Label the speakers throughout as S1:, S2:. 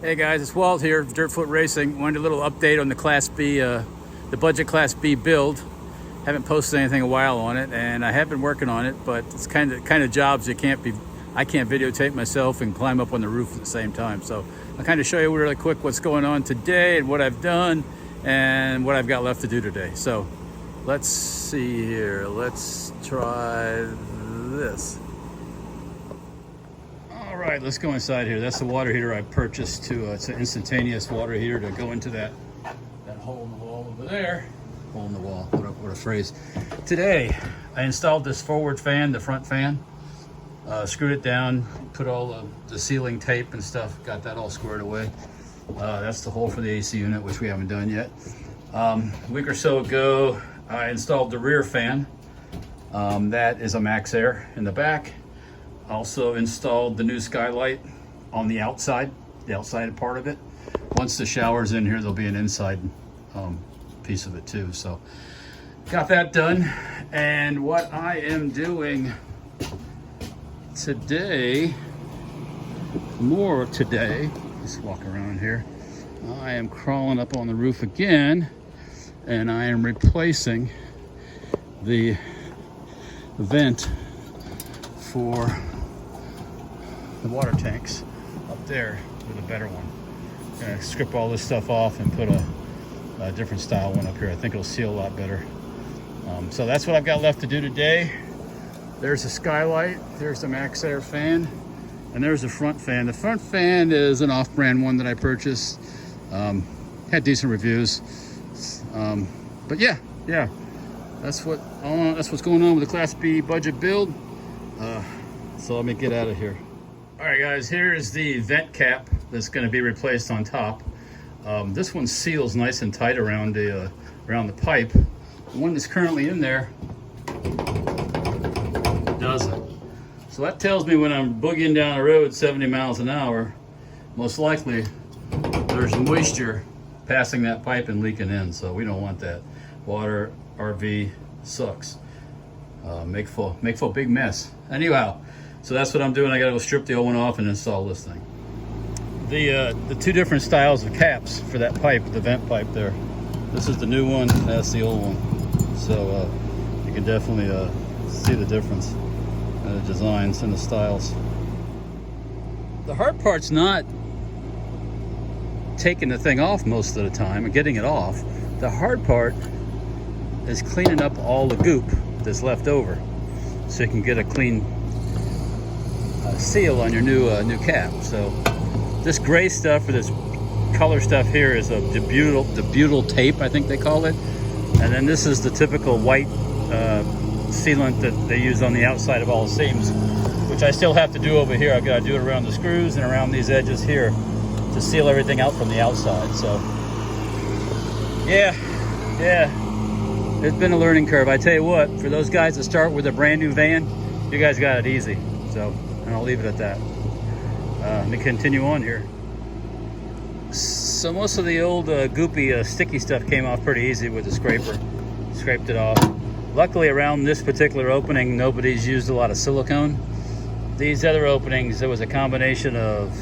S1: Hey guys, it's Walt here, Dirtfoot Racing. Wanted a little update on the Class B, the budget Class B build. Haven't posted anything in a while on it, and I have been working on it, but it's kind of jobs I can't videotape myself and climb up on the roof at the same time. So I'll kind of show you really quick what's going on today and what I've done and what I've got left to do today. So let's see here. Let's try this. All right, let's go inside here. That's the water heater I purchased it's an instantaneous water heater to go into that hole in the wall over there. Hole in the wall, what a phrase. Today, I installed this forward fan, the front fan. Screwed it down, put all the sealing tape and stuff, got that all squared away. That's the hole for the AC unit, which we haven't done yet. A week or so ago, I installed the rear fan. That is a Max Air in the back. Also installed the new Skylight on the outside part of it. Once the shower's in here, there'll be an inside piece of it too. So got that done. And what I am doing today, let's walk around here. I am crawling up on the roof again, and I am replacing the vent for the water tanks up there with a better one. I'm gonna strip all this stuff off and put a different style one up here. I think it'll seal a lot better. So that's what I've got left to do today. There's the Skylight, there's the Max Air fan, and there's the front fan. The front fan is an off-brand one that I purchased. Had decent reviews. But yeah, that's what's going on with the Class B budget build. So let me get out of here. All right, guys, here is the vent cap that's going to be replaced on top. This one seals nice and tight around the pipe. The one that's currently in there doesn't. So that tells me when I'm boogieing down the road 70 miles an hour, most likely there's moisture passing that pipe and leaking in. So we don't want that. Water RV sucks. Make for a big mess. Anyhow, so that's what I'm doing. I gotta go strip the old one off and install this thing. The two different styles of caps for that pipe, the vent pipe there. This is the new one, that's the old one. So you can definitely see the difference in the designs and the styles. The hard part's not taking the thing off most of the time and getting it off. The hard part is cleaning up all the goop that's left over, so you can get a clean seal on your new cap. So this gray stuff or this color stuff here is a debutyl tape, I think they call it. And then this is the typical white sealant that they use on the outside of all the seams, which I still have to do over here. I've got to do it around the screws and around these edges here to seal everything out from the outside. So yeah, it's been a learning curve. I tell you what, for those guys that start with a brand new van, you guys got it easy. So, and I'll leave it at that. Let me continue on here. So most of the old goopy sticky stuff came off pretty easy with the scraper. Scraped it off. Luckily around this particular opening, nobody's used a lot of silicone. These other openings, there was a combination of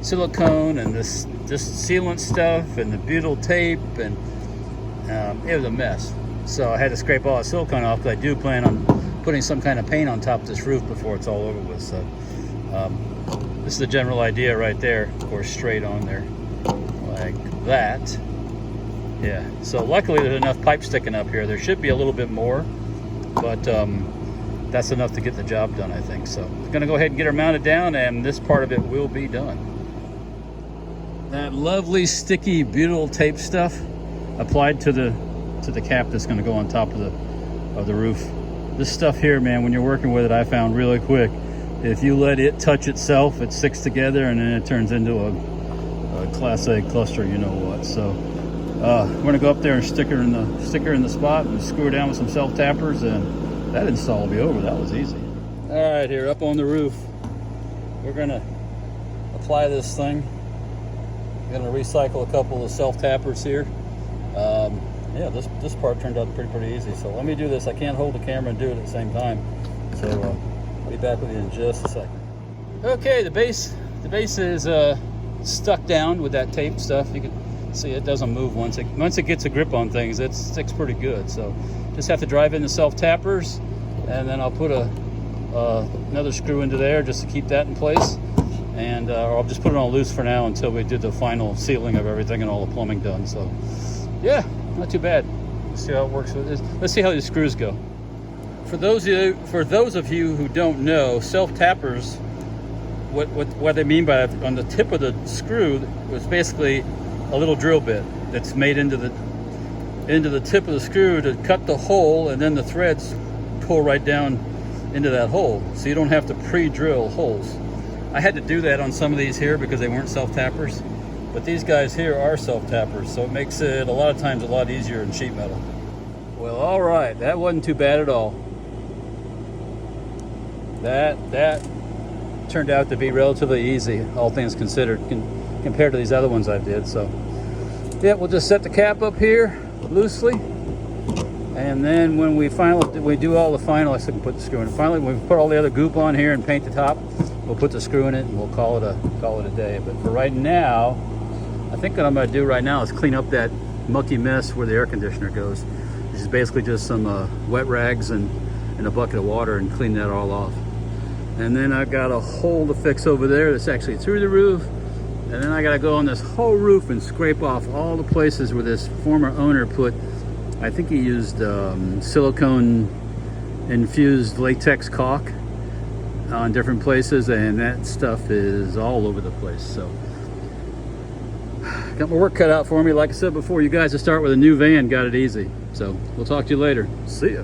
S1: silicone and this sealant stuff and the butyl tape, and it was a mess. So I had to scrape all the silicone off, because I do plan on putting some kind of paint on top of this roof before it's all over with. So this is the general idea right there. Of course, straight on there like that. Yeah, so luckily there's enough pipe sticking up here. There should be a little bit more, but that's enough to get the job done, I think. So I'm gonna go ahead and get her mounted down, and this part of it will be done. That lovely sticky butyl tape stuff applied to the cap that's gonna go on top of the roof. This stuff here, man, when you're working with it, I found really quick, if you let it touch itself, it sticks together and then it turns into a Class A cluster, you know what. So we're gonna go up there and stick her in the spot and screw her down with some self-tappers, and that install will be over. That was easy. All right, here up on the roof, we're gonna apply this thing. We're gonna recycle a couple of self-tappers here. Yeah, this part turned out pretty easy. So let me do this. I can't hold the camera and do it at the same time. So I'll be back with you in just a second. Okay, the base is stuck down with that tape stuff. You can see it doesn't move once it gets a grip on things. It sticks pretty good. So just have to drive in the self tappers, and then I'll put another screw into there just to keep that in place, and or I'll just put it on loose for now until we did the final sealing of everything and all the plumbing done. So yeah, not too bad. Let's see how it works with this. Let's see how these screws go. For those of you who don't know, self tappers, what they mean by on the tip of the screw was basically a little drill bit that's made into the tip of the screw to cut the hole, and then the threads pull right down into that hole, so you don't have to pre-drill holes. I had to do that on some of these here because they weren't self tappers, but these guys here are self tappers, so it makes it a lot of times a lot easier in sheet metal. Well, all right, that wasn't too bad at all. That turned out to be relatively easy, all things considered, compared to these other ones I did. So yeah, we'll just set the cap up here loosely, and then when we do all the final, I still can put the screw in. Finally, when we put all the other goop on here and paint the top, we'll put the screw in it and we'll call it a day. But for right now, I think what I'm going to do right now is clean up that mucky mess where the air conditioner goes. This is basically just some wet rags and a bucket of water, and clean that all off. And then I've got a hole to fix over there that's actually through the roof. And then I got to go on this whole roof and scrape off all the places where this former owner put, I think he used silicone infused latex caulk on different places, and that stuff is all over the place. So got my work cut out for me. Like I said before, you guys that start with a new van got it easy. So we'll talk to you later. See ya.